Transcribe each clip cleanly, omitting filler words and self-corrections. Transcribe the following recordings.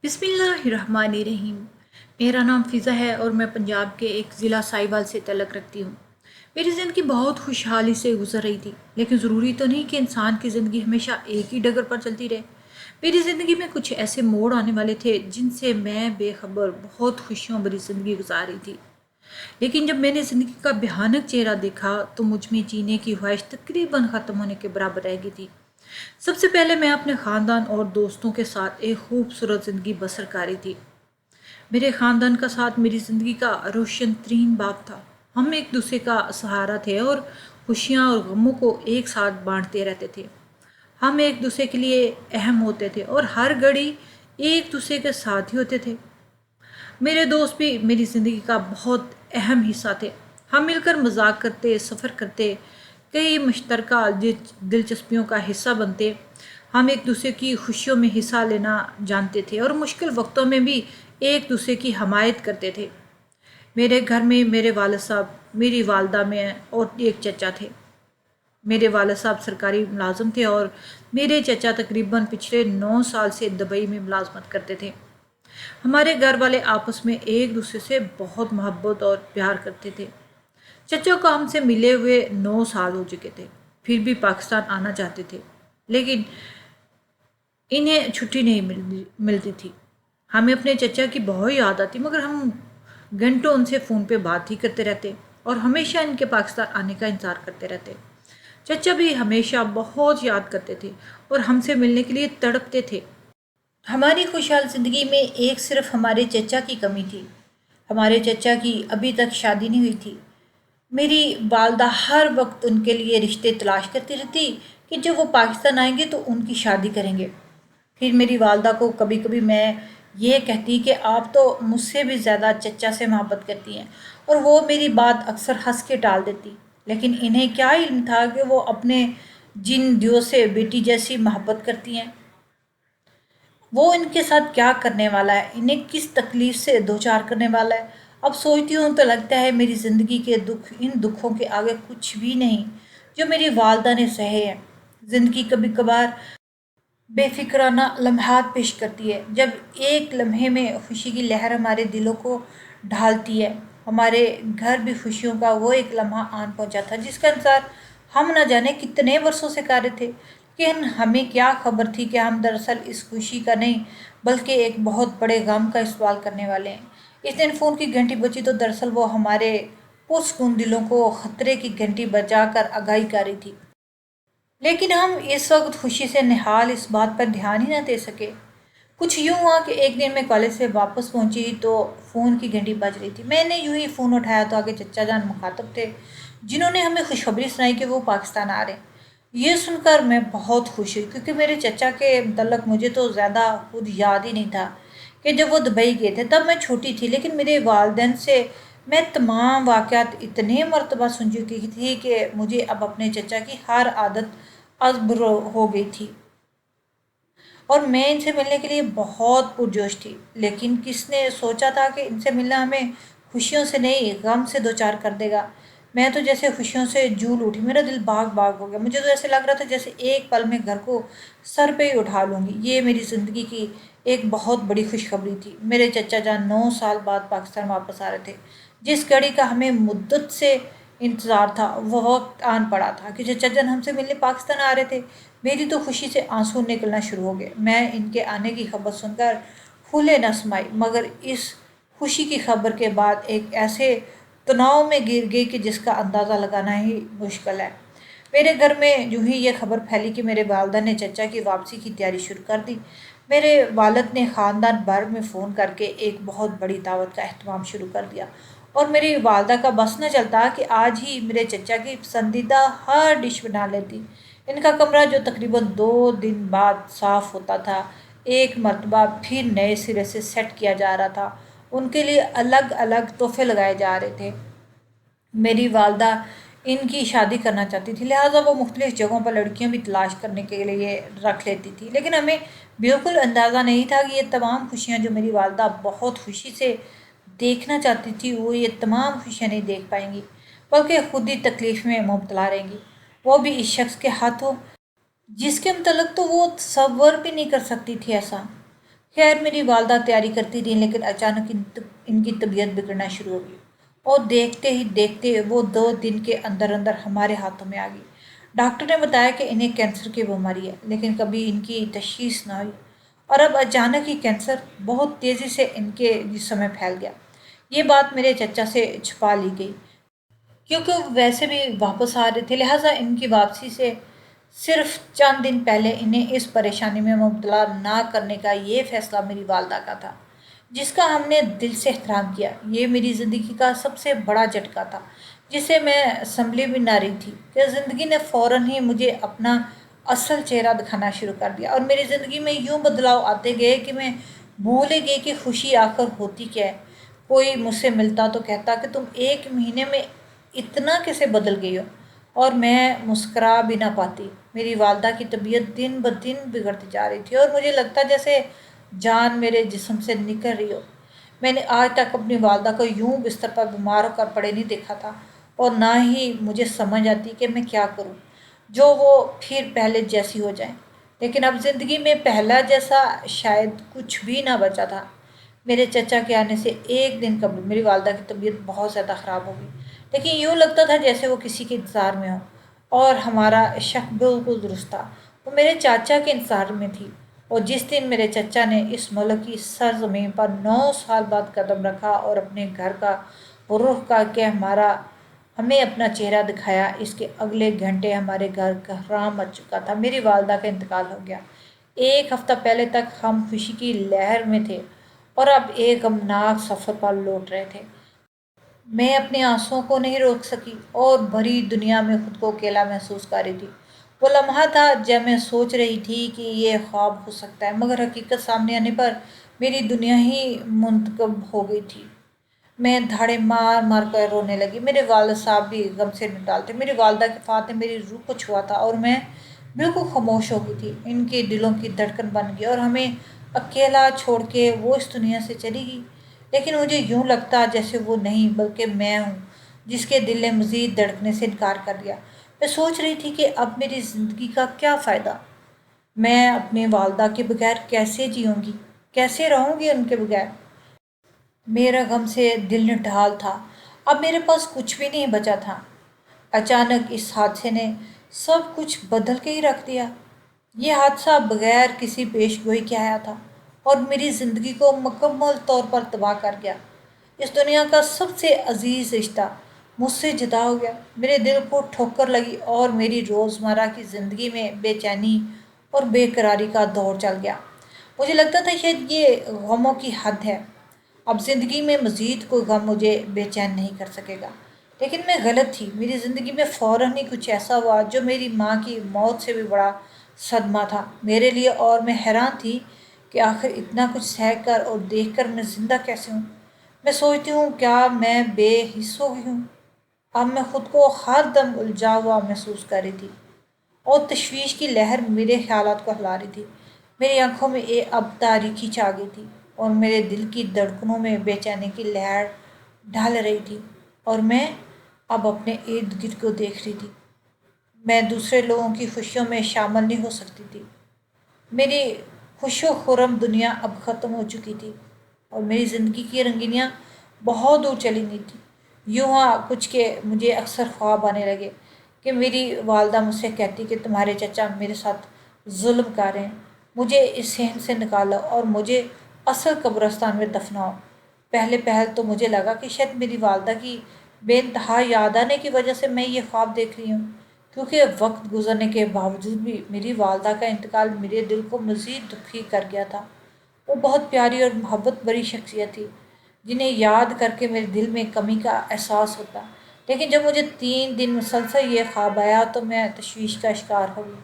بسم اللہ الرحمن الرحیم۔ میرا نام فضا ہے اور میں پنجاب کے ایک ضلع سائیوال سے تعلق رکھتی ہوں۔ میری زندگی بہت خوشحالی سے گزر رہی تھی، لیکن ضروری تو نہیں کہ انسان کی زندگی ہمیشہ ایک ہی ڈگر پر چلتی رہے۔ میری زندگی میں کچھ ایسے موڑ آنے والے تھے جن سے میں بے خبر بہت خوشیوں بھری زندگی گزار رہی تھی، لیکن جب میں نے زندگی کا بھیانک چہرہ دیکھا تو مجھ میں جینے کی خواہش تقریباً ختم ہونے کے برابر رہ گئی تھی۔ سب سے پہلے میں اپنے خاندان اور دوستوں کے ساتھ ایک خوبصورت زندگی بسر کر رہی تھی۔ میرے خاندان کا ساتھ میری زندگی کا روشن ترین باب تھا۔ ہم ایک دوسرے کا سہارا تھے اور خوشیاں اور غموں کو ایک ساتھ بانٹتے رہتے تھے۔ ہم ایک دوسرے کے لیے اہم ہوتے تھے اور ہر گھڑی ایک دوسرے کے ساتھ ہی ہوتے تھے۔ میرے دوست بھی میری زندگی کا بہت اہم حصہ تھے۔ ہم مل کر مذاق کرتے، سفر کرتے، کئی مشترکہ دلچسپیوں کا حصہ بنتے۔ ہم ایک دوسرے کی خوشیوں میں حصہ لینا جانتے تھے اور مشکل وقتوں میں بھی ایک دوسرے کی حمایت کرتے تھے۔ میرے گھر میں میرے والد صاحب، میری والدہ میں اور ایک چچا تھے۔ میرے والد صاحب سرکاری ملازم تھے اور میرے چچا تقریباً پچھلے 9 سال سے دبئی میں ملازمت کرتے تھے۔ ہمارے گھر والے آپس میں ایک دوسرے سے بہت محبت اور پیار کرتے تھے۔ چچا کو ہم سے ملے ہوئے 9 سال ہو چکے تھے، پھر بھی پاکستان آنا چاہتے تھے، لیکن انہیں چھٹی نہیں ملتی تھی۔ ہمیں اپنے چچا کی بہت یاد آتی، مگر ہم گھنٹوں ان سے فون پہ بات ہی کرتے رہتے اور ہمیشہ ان کے پاکستان آنے کا انتظار کرتے رہتے۔ چچا بھی ہمیشہ بہت یاد کرتے تھے اور ہم سے ملنے کے لیے تڑپتے تھے۔ ہماری خوشحال زندگی میں ایک صرف ہمارے چچا کی کمی تھی۔ ہمارے چچا کی ابھی تک شادی نہیں ہوئی تھی۔ میری والدہ ہر وقت ان کے لیے رشتے تلاش کرتی رہتی کہ جب وہ پاکستان آئیں گے تو ان کی شادی کریں گے۔ پھر میری والدہ کو کبھی کبھی میں یہ کہتی کہ آپ تو مجھ سے بھی زیادہ چچا سے محبت کرتی ہیں، اور وہ میری بات اکثر ہنس کے ٹال دیتی، لیکن انہیں کیا علم تھا کہ وہ اپنے جن دیو سے بیٹی جیسی محبت کرتی ہیں۔ وہ ان کے ساتھ کیا کرنے والا ہے، انہیں کس تکلیف سے دوچار کرنے والا ہے۔ اب سوچتی ہوں تو لگتا ہے میری زندگی کے دکھ ان دکھوں کے آگے کچھ بھی نہیں جو میری والدہ نے سہے ہیں۔ زندگی کبھی کبھار بے فکرانہ لمحات پیش کرتی ہے، جب ایک لمحے میں خوشی کی لہر ہمارے دلوں کو ڈھالتی ہے۔ ہمارے گھر بھی خوشیوں کا وہ ایک لمحہ آن پہنچا تھا جس کا انتظار ہم نہ جانے کتنے برسوں سے کر رہے تھے، لیکن ہمیں کیا خبر تھی کہ ہم دراصل اس خوشی کا نہیں بلکہ ایک بہت بڑے غم کا استقبال کرنے والے ہیں۔ اس دن فون کی گھنٹی بجی تو دراصل وہ ہمارے پرسکون دلوں کو خطرے کی گھنٹی بجا کر آگاہی کر رہی تھی، لیکن ہم اس وقت خوشی سے نہال اس بات پر دھیان ہی نہ دے سکے۔ کچھ یوں ہوا کہ ایک دن میں کالج سے واپس پہنچی تو فون کی گھنٹی بج رہی تھی۔ میں نے یوں ہی فون اٹھایا تو آگے چچا جان مخاطب تھے، جنہوں نے ہمیں خوشخبری سنائی کہ وہ پاکستان آ رہے ہیں۔ یہ سن کر میں بہت خوش ہوئی، کیونکہ میرے چچا کے متعلق مجھے تو زیادہ خود یاد ہی نہیں تھا کہ جب وہ دبئی گئے تھے تب میں چھوٹی تھی، لیکن میرے والدین سے میں تمام واقعات اتنے مرتبہ سن چکی تھی کہ مجھے اب اپنے چچا کی ہر عادت ازبر ہو گئی تھی اور میں ان سے ملنے کے لیے بہت پرجوش تھی۔ لیکن کس نے سوچا تھا کہ ان سے ملنا ہمیں خوشیوں سے نہیں غم سے دوچار کر دے گا۔ میں تو جیسے خوشیوں سے جھول اٹھی، میرا دل باغ باغ ہو گیا، مجھے تو ایسے لگ رہا تھا جیسے ایک پل میں گھر کو سر پہ ہی اٹھا لوں گی۔ یہ میری زندگی کی ایک بہت بڑی خوشخبری تھی۔ میرے چچا جان 9 سال بعد پاکستان واپس آ رہے تھے۔ جس گھڑی کا ہمیں مدت سے انتظار تھا وہ وقت آن پڑا تھا کہ چچا جان ہم سے ملنے پاکستان آ رہے تھے۔ میری تو خوشی سے آنسو نکلنا شروع ہو گئے۔ میں ان کے آنے کی خبر سن کر پھولے نہ سمائی، مگر اس خوشی کی خبر کے بعد ایک ایسے تناؤ میں گر گئی کہ جس کا اندازہ لگانا ہی مشکل ہے۔ میرے گھر میں یوں ہی یہ خبر پھیلی کہ میرے والدہ نے چچا کی واپسی کی تیاری شروع کر دی۔ میرے والد نے خاندان بھر میں فون کر کے ایک بہت بڑی دعوت کا اہتمام شروع کر دیا، اور میری والدہ کا بس نہ چلتا کہ آج ہی میرے چچا کی پسندیدہ ہر ڈش بنا لیتی۔ ان کا کمرہ جو تقریباً 2 دن بعد صاف ہوتا تھا، ایک مرتبہ پھر نئے سرے سے سیٹ کیا جا رہا تھا۔ ان کے لیے الگ الگ تحفے لگائے جا رہے تھے۔ میری والدہ ان کی شادی کرنا چاہتی تھی، لہٰذا وہ مختلف جگہوں پر لڑکیاں بھی تلاش کرنے کے لیے رکھ لیتی تھی، لیکن ہمیں بالکل اندازہ نہیں تھا کہ یہ تمام خوشیاں جو میری والدہ بہت خوشی سے دیکھنا چاہتی تھی وہ یہ تمام خوشیاں نہیں دیکھ پائیں گی، بلکہ خود ہی تکلیف میں مبتلا رہیں گی، وہ بھی اس شخص کے ہاتھوں جس کے متعلق تو وہ تصور بھی نہیں کر سکتی تھی۔ ایسا خیر میری والدہ تیاری کرتی رہیں، لیکن اچانک ان کی طبیعت بگڑنا شروع ہو گئی، اور دیکھتے ہی دیکھتے وہ 2 دن کے اندر اندر ہمارے ہاتھوں میں آ گئی۔ ڈاکٹر نے بتایا کہ انہیں کینسر کی بیماری ہے، لیکن کبھی ان کی تشخیص نہ ہوئی، اور اب اچانک ہی کینسر بہت تیزی سے ان کے جسم میں پھیل گیا۔ یہ بات میرے چچا سے چھپا لی گئی، کیونکہ وہ ویسے بھی واپس آ رہے تھے، لہٰذا ان کی واپسی سے صرف چند دن پہلے انہیں اس پریشانی میں مبتلا نہ کرنے کا یہ فیصلہ میری والدہ کا تھا، جس کا ہم نے دل سے احترام کیا۔ یہ میری زندگی کا سب سے بڑا جھٹکا تھا، جسے میں سنبھلی بھی نہ رہی تھی، کہ زندگی نے فوراً ہی مجھے اپنا اصل چہرہ دکھانا شروع کر دیا، اور میری زندگی میں یوں بدلاؤ آتے گئے کہ میں بھول ہی گئی کہ خوشی آخر ہوتی کیا ہے۔ کوئی مجھ سے ملتا تو کہتا کہ تم 1 مہینے میں اتنا کیسے بدل گئی ہو، اور میں مسکرا بھی نہ پاتی۔ میری والدہ کی طبیعت دن بدن بگڑتی جا رہی تھی، اور مجھے لگتا جیسے جان میرے جسم سے نکل رہی ہو۔ میں نے آج تک اپنی والدہ کو یوں بستر پر بیمار ہو کر پڑے نہیں دیکھا تھا، اور نہ ہی مجھے سمجھ آتی کہ میں کیا کروں جو وہ پھر پہلے جیسی ہو جائیں۔ لیکن اب زندگی میں پہلا جیسا شاید کچھ بھی نہ بچا تھا۔ میرے چچا کے آنے سے 1 دن قبل میری والدہ کی طبیعت بہت زیادہ خراب ہو گئی، لیکن یوں لگتا تھا جیسے وہ کسی کے انتظار میں ہو، اور ہمارا شک بالکل درست تھا، وہ میرے چاچا کے انتظار میں تھی۔ اور جس دن میرے چچا نے اس ملک کی سرزمین پر 9 سال بعد قدم رکھا اور اپنے گھر کا رخ کر کے ہمیں اپنا چہرہ دکھایا، اس کے اگلے گھنٹے ہمارے گھر کہرام مچ چکا تھا۔ میری والدہ کا انتقال ہو گیا۔ 1 ہفتہ پہلے تک ہم خوشی کی لہر میں تھے، اور اب ایک غمناک سفر پر لوٹ رہے تھے۔ میں اپنے آنسوؤں کو نہیں روک سکی، اور بھری دنیا میں خود کو اکیلا محسوس کر رہی تھی۔ وہ لمحہ تھا جب میں سوچ رہی تھی کہ یہ خواب ہو سکتا ہے، مگر حقیقت سامنے آنے پر میری دنیا ہی منتقب ہو گئی تھی۔ میں دھاڑے مار مار کر رونے لگی۔ میرے والد صاحب بھی غم سے نڈال تھے۔ میری والدہ کی وفات نے میری روح کو چھوا تھا، اور میں بالکل خاموش ہو گئی تھی۔ ان کے دلوں کی دھڑکن بن گئی، اور ہمیں اکیلا چھوڑ کے وہ اس دنیا سے چلی گئی۔ لیکن مجھے یوں لگتا جیسے وہ نہیں، بلکہ میں ہوں جس کے دل نے مزید دھڑکنے سے انکار کر دیا۔ میں سوچ رہی تھی کہ اب میری زندگی کا کیا فائدہ؟ میں اپنی والدہ کے بغیر کیسے جیوں گی، کیسے رہوں گی ان کے بغیر؟ میرا غم سے دل نڈھال تھا، اب میرے پاس کچھ بھی نہیں بچا تھا۔ اچانک اس حادثے نے سب کچھ بدل کے ہی رکھ دیا۔ یہ حادثہ بغیر کسی پیش گوئی کے آیا تھا، اور میری زندگی کو مکمل طور پر تباہ کر گیا۔ اس دنیا کا سب سے عزیز رشتہ مجھ سے جدا ہو گیا۔ میرے دل کو ٹھوکر لگی، اور میری روزمرہ کی زندگی میں بے چینی اور بے قراری کا دور چل گیا۔ مجھے لگتا تھا شاید یہ غموں کی حد ہے، اب زندگی میں مزید کوئی غم مجھے بے چین نہیں کر سکے گا۔ لیکن میں غلط تھی۔ میری زندگی میں فوراً ہی کچھ ایسا ہوا جو میری ماں کی موت سے بھی بڑا صدمہ تھا میرے لیے، اور میں حیران تھی کہ آخر اتنا کچھ سہ کر اور دیکھ کر میں زندہ کیسے ہوں۔ میں سوچتی ہوں کیا میں بے حس ہو گئی ہوں؟ اب میں خود کو ہر دم الجھا ہوا محسوس کر رہی تھی، اور تشویش کی لہر میرے خیالات کو ہلا رہی تھی۔ میری آنکھوں میں اب تاریکی چھا گئی تھی، اور میرے دل کی دھڑکنوں میں بے چینی کی لہر ڈھل رہی تھی، اور میں اب اپنے ارد گرد کو دیکھ رہی تھی۔ میں دوسرے لوگوں کی خوشیوں میں شامل نہیں ہو سکتی تھی۔ میری خوش و خرم دنیا اب ختم ہو چکی تھی، اور میری زندگی کی رنگینیاں بہت دور چلی گئی تھی۔ یوں ہوا کچھ کہ مجھے اکثر خواب آنے لگے کہ میری والدہ مجھ سے کہتی کہ تمہارے چچا میرے ساتھ ظلم کر رہے ہیں، مجھے اس صحن سے نکالو اور مجھے اصل قبرستان میں دفناؤ۔ پہلے پہل تو مجھے لگا کہ شاید میری والدہ کی بے انتہا یاد آنے کی وجہ سے میں یہ خواب دیکھ رہی ہوں، کیونکہ وقت گزرنے کے باوجود بھی میری والدہ کا انتقال میرے دل کو مزید دکھی کر گیا تھا۔ وہ بہت پیاری اور محبت بری شخصیت تھی، جنہیں یاد کر کے میرے دل میں کمی کا احساس ہوتا۔ لیکن جب مجھے 3 دن مسلسل یہ خواب آیا تو میں تشویش کا شکار ہو گئی۔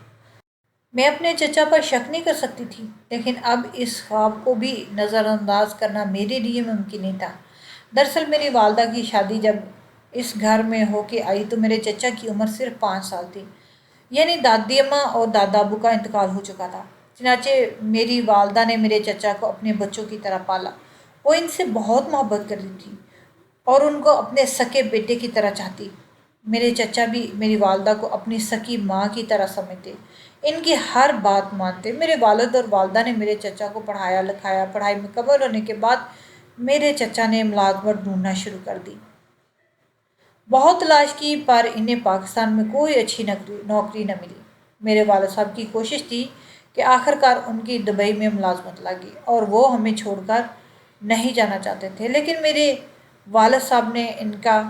میں اپنے چچا پر شک نہیں کر سکتی تھی، لیکن اب اس خواب کو بھی نظر انداز کرنا میرے لیے ممکن نہیں تھا۔ دراصل میری والدہ کی شادی جب اس گھر میں ہو کے آئی تو میرے چچا کی عمر صرف 5 سال تھی، یعنی دادی اماں اور دادا ابو کا انتقال ہو چکا تھا۔ چنانچہ میری والدہ نے میرے چچا کو اپنے بچوں کی طرح پالا۔ وہ ان سے بہت محبت کرتی تھی، اور ان کو اپنے سکے بیٹے کی طرح چاہتی۔ میرے چچا بھی میری والدہ کو اپنی سکی ماں کی طرح سمجھتے، ان کی ہر بات مانتے۔ میرے والد اور والدہ نے میرے چچا کو پڑھایا لکھایا، پڑھائی مکمل ہونے کے بعد میرے چچا نے ملازمت ڈھونڈنا شروع کر دی۔ بہت تلاش کی پر انہیں پاکستان میں کوئی اچھی نوکری نہ ملی۔ میرے والد صاحب کی کوشش تھی کہ آخر کار ان کی دبئی میں ملازمت لگی اور وہ ہمیں چھوڑ کر نہیں جانا چاہتے تھے، لیکن میرے والد صاحب نے ان کا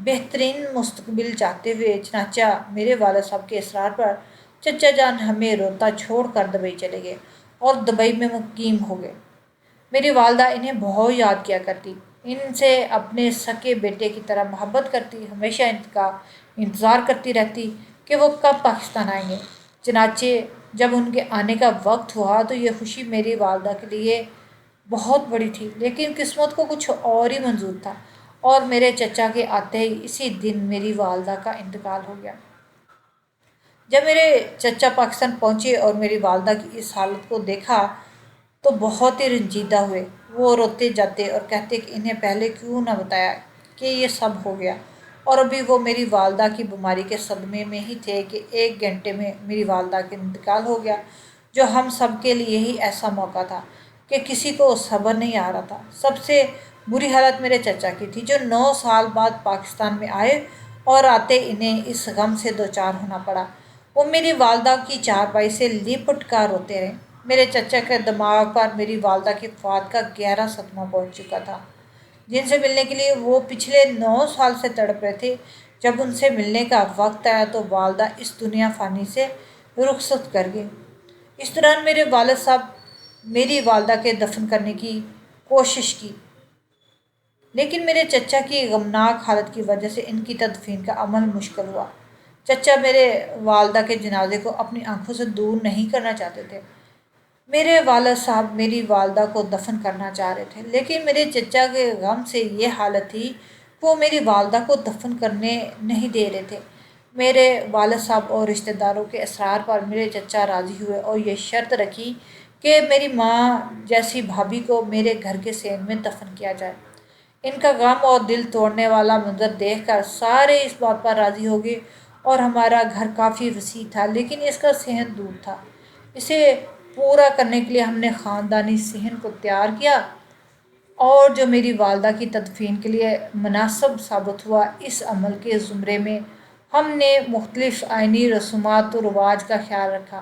بہترین مستقبل چاہتے ہوئے چنانچہ میرے والد صاحب کے اصرار پر چچا جان ہمیں روتا چھوڑ کر دبئی چلے گئے اور دبئی میں مقیم ہو گئے۔ میری والدہ انہیں بہت یاد کیا کرتی، ان سے اپنے سکے بیٹے کی طرح محبت کرتی، ہمیشہ ان کا انتظار کرتی رہتی کہ وہ کب پاکستان آئیں گے۔ چنانچہ جب ان کے آنے کا وقت ہوا تو یہ خوشی میری والدہ کے لیے بہت بڑی تھی، لیکن قسمت کو کچھ اور ہی منظور تھا اور میرے چچا کے آتے ہی اسی دن میری والدہ کا انتقال ہو گیا۔ جب میرے چچا پاکستان پہنچے اور میری والدہ کی اس حالت کو دیکھا تو بہت ہی رنجیدہ ہوئے۔ وہ روتے جاتے اور کہتے کہ انہیں پہلے کیوں نہ بتایا کہ یہ سب ہو گیا، اور ابھی وہ میری والدہ کی بیماری کے صدمے میں ہی تھے کہ 1 گھنٹے میں میری والدہ کا انتقال ہو گیا، جو ہم سب کے لیے ہی ایسا موقع تھا کہ کسی کو صبر نہیں آ رہا تھا۔ سب سے بری حالت میرے چچا کی تھی، جو 9 سال بعد پاکستان میں آئے اور آتے انہیں اس غم سے دوچار ہونا پڑا۔ وہ میری والدہ کی چارپائی سے لپٹ کر روتے رہے۔ میرے چچا کے دماغ پر میری والدہ کی وفات کا گہرا صدمہ پہنچ چکا تھا، جن سے ملنے کے لیے وہ پچھلے 9 سال سے تڑپ رہے تھے۔ جب ان سے ملنے کا وقت آیا تو والدہ اس دنیا فانی سے رخصت کر گئے۔ اس دوران میرے والد صاحب میری والدہ کے دفن کرنے کی کوشش کی، لیکن میرے چچا کی غمناک حالت کی وجہ سے ان کی تدفین کا عمل مشکل ہوا۔ چچا میرے والدہ کے جنازے کو اپنی آنکھوں سے دور نہیں کرنا چاہتے تھے۔ میرے والد صاحب میری والدہ کو دفن کرنا چاہ رہے تھے، لیکن میرے چچا کے غم سے یہ حالت تھی کہ وہ میری والدہ کو دفن کرنے نہیں دے رہے تھے۔ میرے والد صاحب اور رشتہ داروں کے اصرار پر میرے چچا راضی ہوئے اور یہ شرط رکھی کہ میری ماں جیسی بھابھی کو میرے گھر کے صحن میں دفن کیا جائے۔ ان کا غم اور دل توڑنے والا منظر دیکھ کر سارے اس بات پر راضی ہو گئے، اور ہمارا گھر کافی وسیع تھا لیکن اس کا صحن دور تھا۔ اسے پورا کرنے کے لیے ہم نے خاندانی صحن کو تیار کیا، اور جو میری والدہ کی تدفین کے لیے مناسب ثابت ہوا۔ اس عمل کے زمرے میں ہم نے مختلف آئینی رسومات و رواج کا خیال رکھا،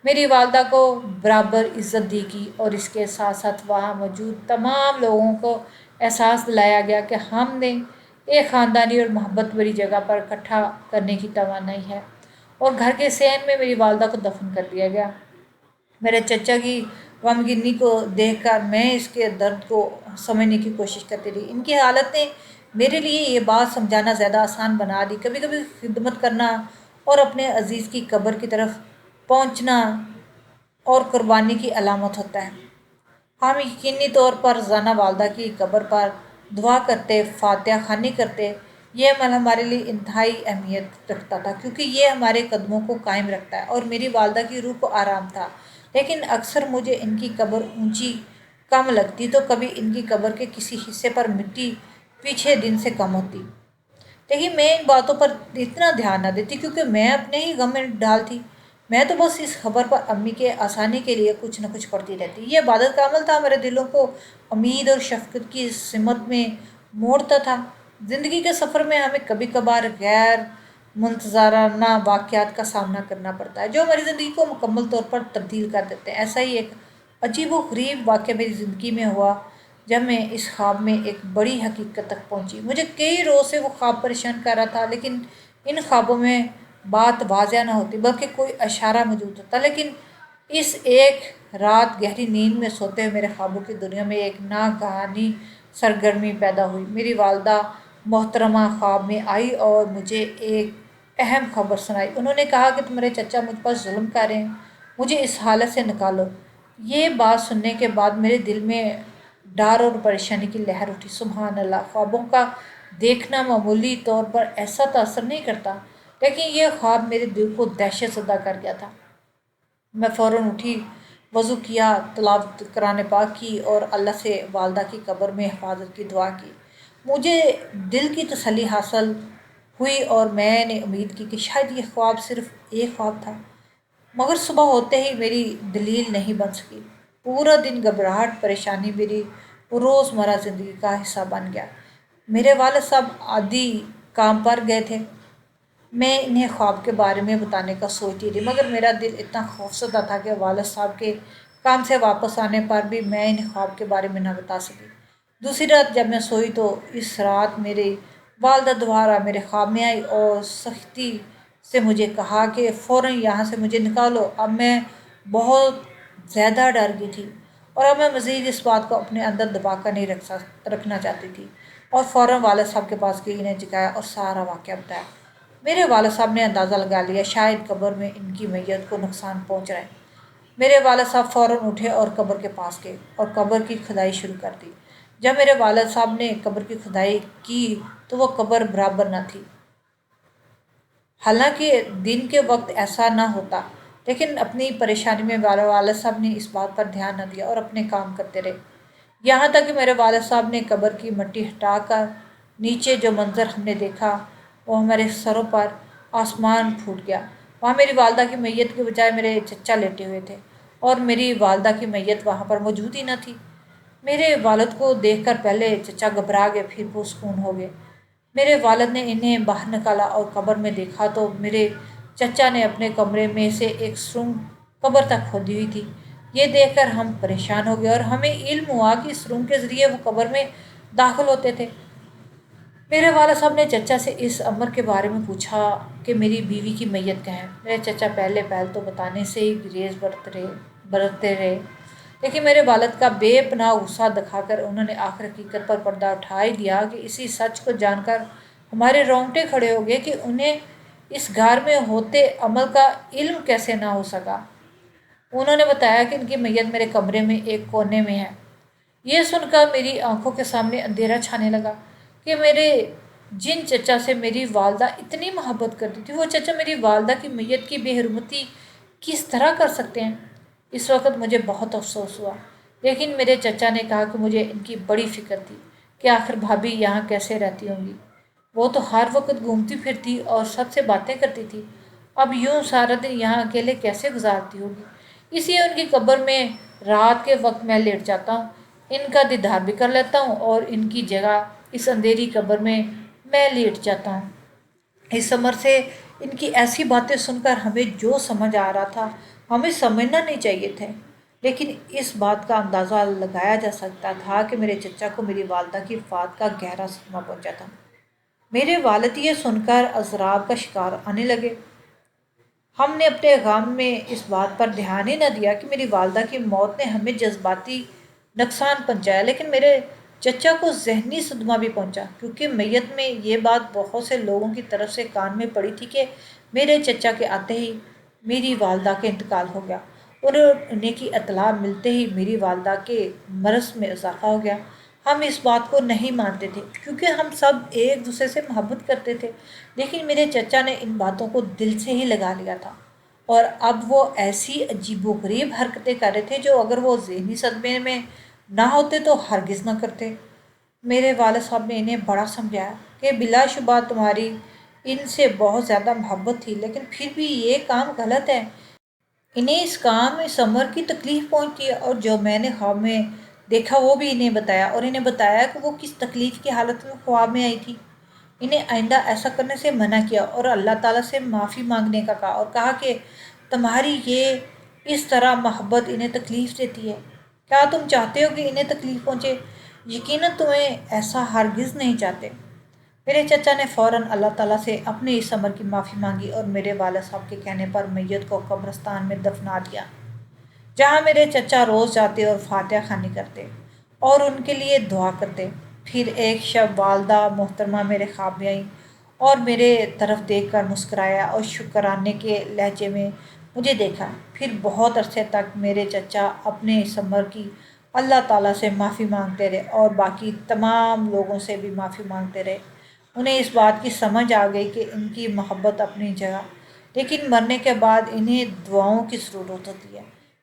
میری والدہ کو برابر عزت دی گئی، اور اس کے ساتھ ساتھ وہاں موجود تمام لوگوں کو احساس دلایا گیا کہ ہم نے ایک خاندانی اور محبت بھری جگہ پر اکٹھا کرنے کی توانائی ہے، اور گھر کے صحن میں میری والدہ کو دفن کر دیا گیا۔ میرے چچا کی غمگینی کو دیکھ کر میں اس کے درد کو سمجھنے کی کوشش کرتی رہی۔ ان کی حالت نے میرے لیے یہ بات سمجھانا زیادہ آسان بنا دی، کبھی کبھی خدمت کرنا اور اپنے عزیز کی قبر کی طرف پہنچنا اور قربانی کی علامت ہوتا ہے۔ ہم یقینی طور پر روزانہ والدہ کی قبر پر دعا کرتے، فاتحہ خوانی کرتے۔ یہ عمل ہمارے لیے انتہائی اہمیت رکھتا تھا کیونکہ یہ ہمارے قدموں کو قائم رکھتا ہے اور میری والدہ کی روح کو آرام تھا۔ لیکن اکثر مجھے ان کی قبر اونچی کم لگتی تو کبھی ان کی قبر کے کسی حصے پر مٹی پیچھے دن سے کم ہوتی، لیکن میں ان باتوں پر اتنا دھیان نہ دیتی کیونکہ میں اپنے ہی غم میں ڈال تھی۔ میں تو بس اس خبر پر امی کے آسانی کے لیے کچھ نہ کچھ پڑھتی رہتی۔ یہ عبادت کا عمل تھا، ہمارے دلوں کو امید اور شفقت کی سمت میں موڑتا تھا۔ زندگی کے سفر میں ہمیں کبھی کبھار غیر منتظرانہ واقعات کا سامنا کرنا پڑتا ہے جو ہماری زندگی کو مکمل طور پر تبدیل کر دیتے ہیں۔ ایسا ہی ایک عجیب و غریب واقعہ میری زندگی میں ہوا جب میں اس خواب میں ایک بڑی حقیقت تک پہنچی۔ مجھے کئی روز سے وہ خواب پریشان کر رہا تھا، لیکن ان خوابوں میں بات واضح نہ ہوتی بلکہ کوئی اشارہ موجود ہوتا۔ لیکن اس ایک رات گہری نیند میں سوتے ہوئے میرے خوابوں کی دنیا میں ایک ناگہانی سرگرمی پیدا ہوئی۔ میری والدہ محترمہ خواب میں آئی اور مجھے ایک اہم خبر سنائی۔ انہوں نے کہا کہ تمہارے چچا مجھ پر ظلم کر رہے ہیں، مجھے اس حالت سے نکالو۔ یہ بات سننے کے بعد میرے دل میں ڈر اور پریشانی کی لہر اٹھی۔ سبحان اللہ! خوابوں کا دیکھنا معمولی طور پر ایسا تاثر نہیں کرتا، لیکن یہ خواب میرے دل کو دہشت زدہ کر گیا تھا۔ میں فوراً اٹھی، وضو کیا، تلاوت قرآن پاک کی اور اللہ سے والدہ کی قبر میں حفاظت کی دعا کی۔ مجھے دل کی تسلی حاصل ہوئی اور میں نے امید کی کہ شاید یہ خواب صرف ایک خواب تھا، مگر صبح ہوتے ہی میری دلیل نہیں بن سکی۔ پورا دن گھبراہٹ پریشانی میری روزمرہ زندگی کا حصہ بن گیا۔ میرے والد صاحب عادی کام پر گئے تھے۔ میں انہیں خواب کے بارے میں بتانے کا سوچتی تھی، مگر میرا دل اتنا خوفزدہ تھا کہ والد صاحب کے کام سے واپس آنے پر بھی میں انہیں خواب کے بارے میں نہ بتا سکی۔ دوسری رات جب میں سوئی تو اس رات میری والدہ دوبارہ میرے خواب میں آئی اور سختی سے مجھے کہا کہ فوراً یہاں سے مجھے نکالو۔ اب میں بہت زیادہ ڈر گئی تھی اور اب میں مزید اس بات کو اپنے اندر دبا کر نہیں رکھنا چاہتی تھی، اور فوراً والد صاحب کے پاس گئی، انہیں جگایا اور سارا واقعہ بتایا۔ میرے والد صاحب نے اندازہ لگا لیا شاید قبر میں ان کی میت کو نقصان پہنچ رہا ہے۔ میرے والد صاحب فوراً اٹھے اور قبر کے پاس گئے اور قبر کی کھدائی شروع کر دی۔ جب میرے والد صاحب نے قبر کی کھدائی کی تو وہ قبر برابر نہ تھی۔ حالانکہ دن کے وقت ایسا نہ ہوتا، لیکن اپنی پریشانی میں والد صاحب نے اس بات پر دھیان نہ دیا اور اپنے کام کرتے رہے، یہاں تک کہ میرے والد صاحب نے قبر کی مٹی ہٹا کر نیچے جو منظر ہم نے دیکھا وہ ہمارے سروں پر آسمان پھوٹ گیا۔ وہاں میری والدہ کی میت کے بجائے میرے چچا لیٹے ہوئے تھے اور میری والدہ کی میت وہاں پر موجود ہی نہ تھی۔ میرے والد کو دیکھ کر پہلے چچا گھبرا گئے، پھر پرسکون ہو گئے۔ میرے والد نے انہیں باہر نکالا اور قبر میں دیکھا تو میرے چچا نے اپنے کمرے میں سے ایک سرنگ قبر تک کھودی ہوئی تھی۔ یہ دیکھ کر ہم پریشان ہو گئے اور ہمیں علم ہوا کہ سرنگ کے ذریعے وہ قبر میں داخل ہوتے تھے۔ میرے والد صاحب نے چچا سے اس امر کے بارے میں پوچھا کہ میری بیوی کی میت کہاں ہے۔ میرے چچا پہلے تو بتانے سے ہی گریز برتتے رہے، لیکن میرے والد کا بے پناہ غصہ دکھا کر انہوں نے آخر حقیقت پر پردہ اٹھا ہی دیا کہ اسی سچ کو جان کر ہمارے رونگٹے کھڑے ہو گئے کہ انہیں اس گھر میں ہوتے عمل کا علم کیسے نہ ہو سکا۔ انہوں نے بتایا کہ ان کی میت میرے کمرے میں ایک کونے میں ہے۔ یہ سن کر میری آنکھوں کے سامنے اندھیرا چھانے لگا کہ میرے جن چچا سے میری والدہ اتنی محبت کرتی تھی، وہ چچا میری والدہ کی میت کی بے حرمتی کس طرح کر سکتے ہیں۔ اس وقت مجھے بہت افسوس ہوا، لیکن میرے چچا نے کہا کہ مجھے ان کی بڑی فکر تھی کہ آخر بھابھی یہاں کیسے رہتی ہوں گی۔ وہ تو ہر وقت گھومتی پھرتی اور سب سے باتیں کرتی تھی، اب یوں سارا دن یہاں اکیلے کیسے گزارتی ہوگی۔ اس لیے ان کی قبر میں رات کے وقت میں لیٹ جاتا ہوں، ان کا دیدار بھی کر لیتا ہوں اور ان کی جگہ اس اندھیری قبر میں لیٹ جاتا ہوں۔ اس عمر سے ان کی ایسی باتیں سن کر ہمیں جو سمجھ آ رہا تھا ہمیں سمجھنا نہیں چاہیے تھے، لیکن اس بات کا اندازہ لگایا جا سکتا تھا کہ میرے چچا کو میری والدہ کی وفات کا گہرا صدمہ پہنچا تھا۔ میرے والد یہ سن کر اضطراب کا شکار آنے لگے۔ ہم نے اپنے غم میں اس بات پر دھیان ہی نہ دیا کہ میری والدہ کی موت نے ہمیں جذباتی نقصان پہنچایا، لیکن میرے چچا کو ذہنی صدمہ بھی پہنچا، کیونکہ میت میں یہ بات بہت سے لوگوں کی طرف سے کان میں پڑی تھی کہ میرے چچا کے آتے ہی میری والدہ کا انتقال ہو گیا، اور انہیں کی اطلاع ملتے ہی میری والدہ کے مرض میں اضافہ ہو گیا۔ ہم اس بات کو نہیں مانتے تھے کیونکہ ہم سب ایک دوسرے سے محبت کرتے تھے، لیکن میرے چچا نے ان باتوں کو دل سے ہی لگا لیا تھا، اور اب وہ ایسی عجیب و غریب حرکتیں کر رہے تھے جو اگر وہ ذہنی صدمے میں نہ ہوتے تو ہرگز نہ کرتے۔ میرے والد صاحب نے انہیں بڑا سمجھایا کہ بلا شبہ تمہاری ان سے بہت زیادہ محبت تھی، لیکن پھر بھی یہ کام غلط ہے، انہیں اس کام میں ثمر کی تکلیف پہنچتی ہے۔ اور جو میں نے خواب میں دیکھا وہ بھی انہیں بتایا، اور انہیں بتایا کہ وہ کس تکلیف کی حالت میں خواب میں آئی تھی۔ انہیں آئندہ ایسا کرنے سے منع کیا اور اللہ تعالیٰ سے معافی مانگنے کا کہا، اور کہا کہ تمہاری یہ اس طرح محبت انہیں تکلیف دیتی ہے، کیا تم چاہتے ہو کہ انہیں تکلیف پہنچے؟ یقیناً تمہیں ایسا ہرگز نہیں چاہتے۔ میرے چچا نے فوراً اللہ تعالیٰ سے اپنے اس عمل کی معافی مانگی اور میرے والد صاحب کے کہنے پر میت کو قبرستان میں دفنا دیا، جہاں میرے چچا روز جاتے اور فاتحہ خوانی کرتے اور ان کے لیے دعا کرتے۔ پھر ایک شب والدہ محترمہ میرے خواب میں آئی اور میرے طرف دیکھ کر مسکرایا اور شکرانے کے لہجے میں مجھے دیکھا۔ پھر بہت عرصے تک میرے چچا اپنے اس عمل کی اللہ تعالیٰ سے معافی مانگتے رہے اور باقی تمام لوگوں سے بھی معافی مانگتے رہے۔ انہیں اس بات کی سمجھ آ گئی کہ ان کی محبت اپنی جگہ، لیکن مرنے کے بعد انہیں دعاؤں کی ضرورت ہوتی ہے۔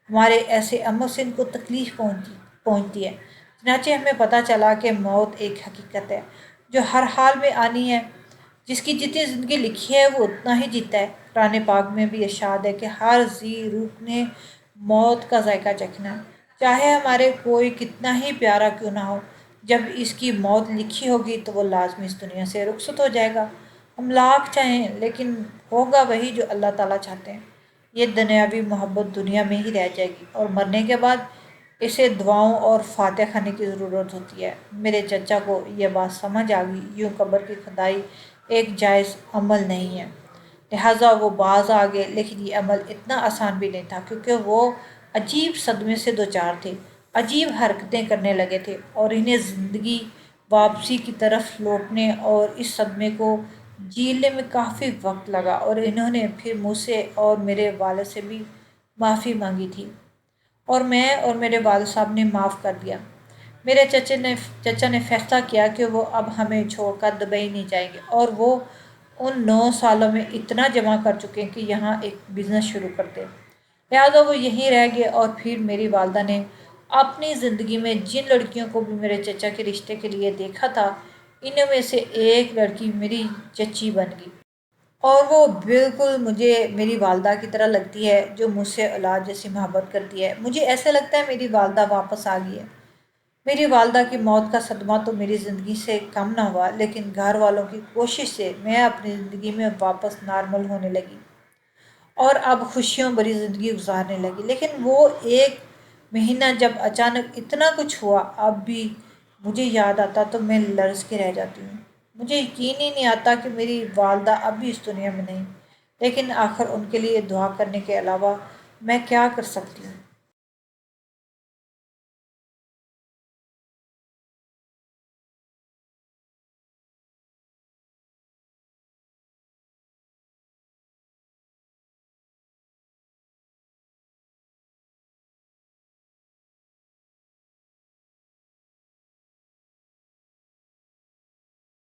ہمارے ایسے عمل سے ان کو تکلیف پہنچتی ہے۔ چنانچہ ہمیں پتہ چلا کہ موت ایک حقیقت ہے جو ہر حال میں آنی ہے۔ جس کی جتنی زندگی لکھی ہے وہ اتنا ہی جیتا ہے۔ قرآن پاک میں بھی ارشاد ہے کہ ہر ذی روح نے موت کا ذائقہ چکھنا ہے، چاہے ہمارے کوئی کتنا ہی پیارا کیوں نہ ہو۔ جب اس کی موت لکھی ہوگی تو وہ لازمی اس دنیا سے رخصت ہو جائے گا، ہم لاکھ چاہیں لیکن ہوگا وہی جو اللہ تعالیٰ چاہتے ہیں۔ یہ دنیاوی محبت دنیا میں ہی رہ جائے گی اور مرنے کے بعد اسے دعاؤں اور فاتح خانے کی ضرورت ہوتی ہے۔ میرے چچا کو یہ بات سمجھ آ گئی، یوں قبر کی کھدائی ایک جائز عمل نہیں ہے، لہٰذا وہ باز آ گئے، لیکن یہ عمل اتنا آسان بھی نہیں تھا کیونکہ وہ عجیب صدمے سے دوچار تھے، عجیب حرکتیں کرنے لگے تھے اور انہیں زندگی واپسی کی طرف لوٹنے اور اس صدمے کو جھیلنے میں کافی وقت لگا، اور انہوں نے پھر مجھ سے اور میرے والد سے بھی معافی مانگی تھی اور میں اور میرے والد صاحب نے معاف کر دیا۔ میرے چچا نے فیصلہ کیا کہ وہ اب ہمیں چھوڑ کر دبئی نہیں جائیں گے، اور وہ ان 9 سالوں میں اتنا جمع کر چکے کہ یہاں ایک بزنس شروع کرتے، لہٰذا وہ یہیں رہ گئے۔ اور پھر میری والدہ نے اپنی زندگی میں جن لڑکیوں کو بھی میرے چچا کے رشتے کے لیے دیکھا تھا، ان میں سے ایک لڑکی میری چچی بن گئی، اور وہ بالکل مجھے میری والدہ کی طرح لگتی ہے، جو مجھ سے اولاد جیسی محبت کرتی ہے۔ مجھے ایسا لگتا ہے میری والدہ واپس آ گئی ہے۔ میری والدہ کی موت کا صدمہ تو میری زندگی سے کم نہ ہوا، لیکن گھر والوں کی کوشش سے میں اپنی زندگی میں واپس نارمل ہونے لگی اور اب خوشیوں بھری زندگی گزارنے لگی۔ لیکن وہ ایک مہینہ جب اچانک اتنا کچھ ہوا، اب بھی مجھے یاد آتا تو میں لرز کے رہ جاتی ہوں۔ مجھے یقین ہی نہیں آتا کہ میری والدہ اب بھی اس دنیا میں نہیں، لیکن آخر ان کے لیے دعا کرنے کے علاوہ میں کیا کر سکتی ہوں۔